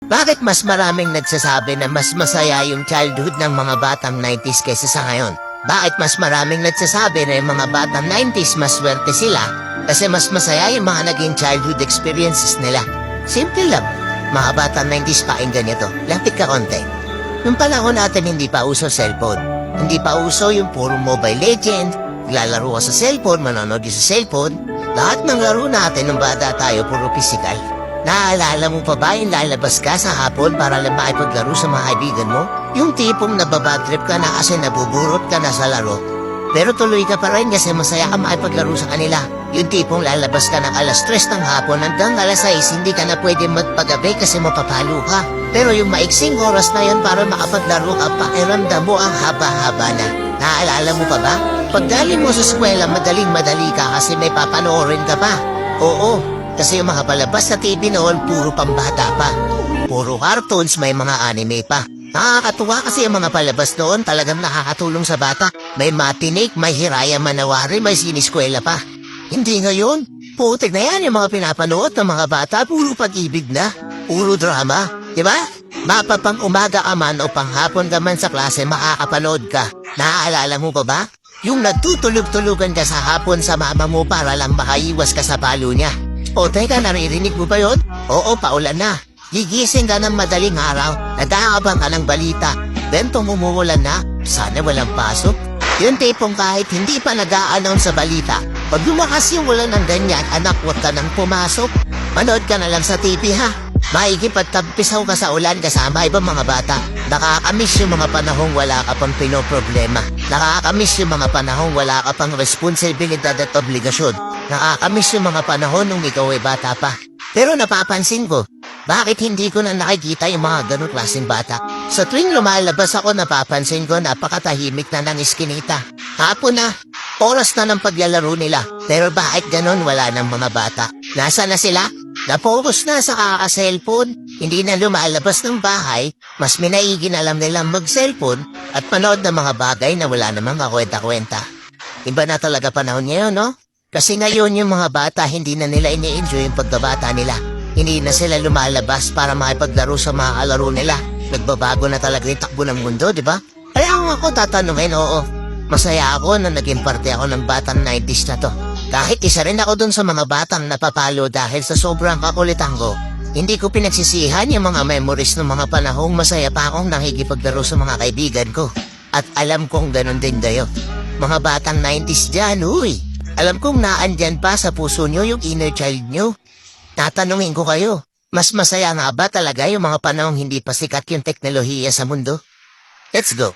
Bakit mas maraming nagsasabi na mas masaya yung childhood ng mga batang 90s kaysa sa ngayon? Bakit mas maraming nagsasabi na yung mga batang 90s mas swerte sila kasi mas masaya yung mga naging childhood experiences nila? Simple lang. Mga batang 90s pakinggan nito. Lapit ka konti. Nung panahon natin hindi pa uso cellphone. Hindi pa uso yung puro Mobile Legend. Naglalaro ka sa cellphone, manonood ka sa cellphone. Lahat ng laro natin nung bata tayo puro physical. Naalala mo pa ba yung lalabas ka sa hapon para lang makipaglaro sa mga kaibigan mo? Yung tipong nababadtrip ka na kasi nabuburot ka na sa laro. Pero tuloy ka pa rin kasi masaya ka makipaglaro sa kanila. Yung tipong lalabas ka ng alas 3 ng hapon hanggang alas 6 hindi ka na pwede magpagabi kasi mapapalo ka. Pero yung maiksing oras na yun para makapaglaro ka, pakiramdam mo ang haba-haba na. Naalala mo pa ba? Pagdali mo sa eskwela madaling-madali ka kasi may papanoorin ka pa. Oo. Kasi yung mga palabas sa TV noon, puro pambata pa. Puro cartoons, may mga anime pa. Nakakatuwa kasi yung mga palabas noon talagang nakakatulong sa bata. May matinik, may Hiraya Manawari, may siniskwela pa. Hindi ngayon. Putik na yan yung mga pinapanood ng mga bata, puro pag-ibig na. Puro drama. Diba? Mapapang umaga ka man o panghapon ka man sa klase, makakapanood ka. Naaalala mo pa ba? Yung nagtutulog-tulugan ka sa hapon sa mama mo para lang makaiwas ka sa palo niya. O teka, naririnig mo ba yun? Oo, paulan na. Gigising ka ng madaling araw, nag-aabang ka ng balita. Then umuulan na, sana walang pasok. Yung tipong kahit hindi pa nag-a-announce sa balita, pag lumakas yung ulan ng ganyan, anak, huwag ka nang pumasok. Manood ka na lang sa TV ha. Maikipagtampisaw ka sa ulan kasama ibang mga bata. Nakakamiss yung mga panahong wala ka pang pinoproblema. Nakakamiss yung mga panahong wala ka pang responsibilidad at obligasyon. Nakakamiss yung mga panahon nung ikaw ay bata pa. Pero napapansin ko, bakit hindi ko na nakikita yung mga ganong klaseng bata? Sa tuwing lumalabas ako, napapansin ko napakatahimik na ng iskinita. Hapon na, oras na ng paglalaro nila. Pero bakit ganon wala ng mga bata? Nasa na sila? Na-focus na sa kaka-cellphone, hindi na lumalabas ng bahay, mas minaigin alam nilang mag-cellphone at manood ng mga bagay na wala namang kakwenta-kwenta. Iba na talaga panahon ngayon, no? Kasi ngayon yung mga bata hindi na nila ini-enjoy yung pagkabata nila. Hindi na sila lumalabas para makipaglaro sa mga kalaro nila. Nagbabago na talaga yung takbo ng mundo, di ba? Kaya kung ako tatanungin, oo, masaya ako na naging parte ako ng batang 90s na to. Kahit isa rin ako dun sa mga batang napapalo dahil sa sobrang kakulitan ko, hindi ko pinagsisihan yung mga memories ng mga panahong masaya pa akong nakikipaglaro sa mga kaibigan ko. At alam kong ganun din kayo. Mga batang 90s dyan, uy. Alam kong naandyan pa sa puso nyo yung inner child nyo. Tatanungin ko kayo, mas masaya nga ba talaga yung mga panahong hindi pa sikat yung teknolohiya sa mundo? Let's go.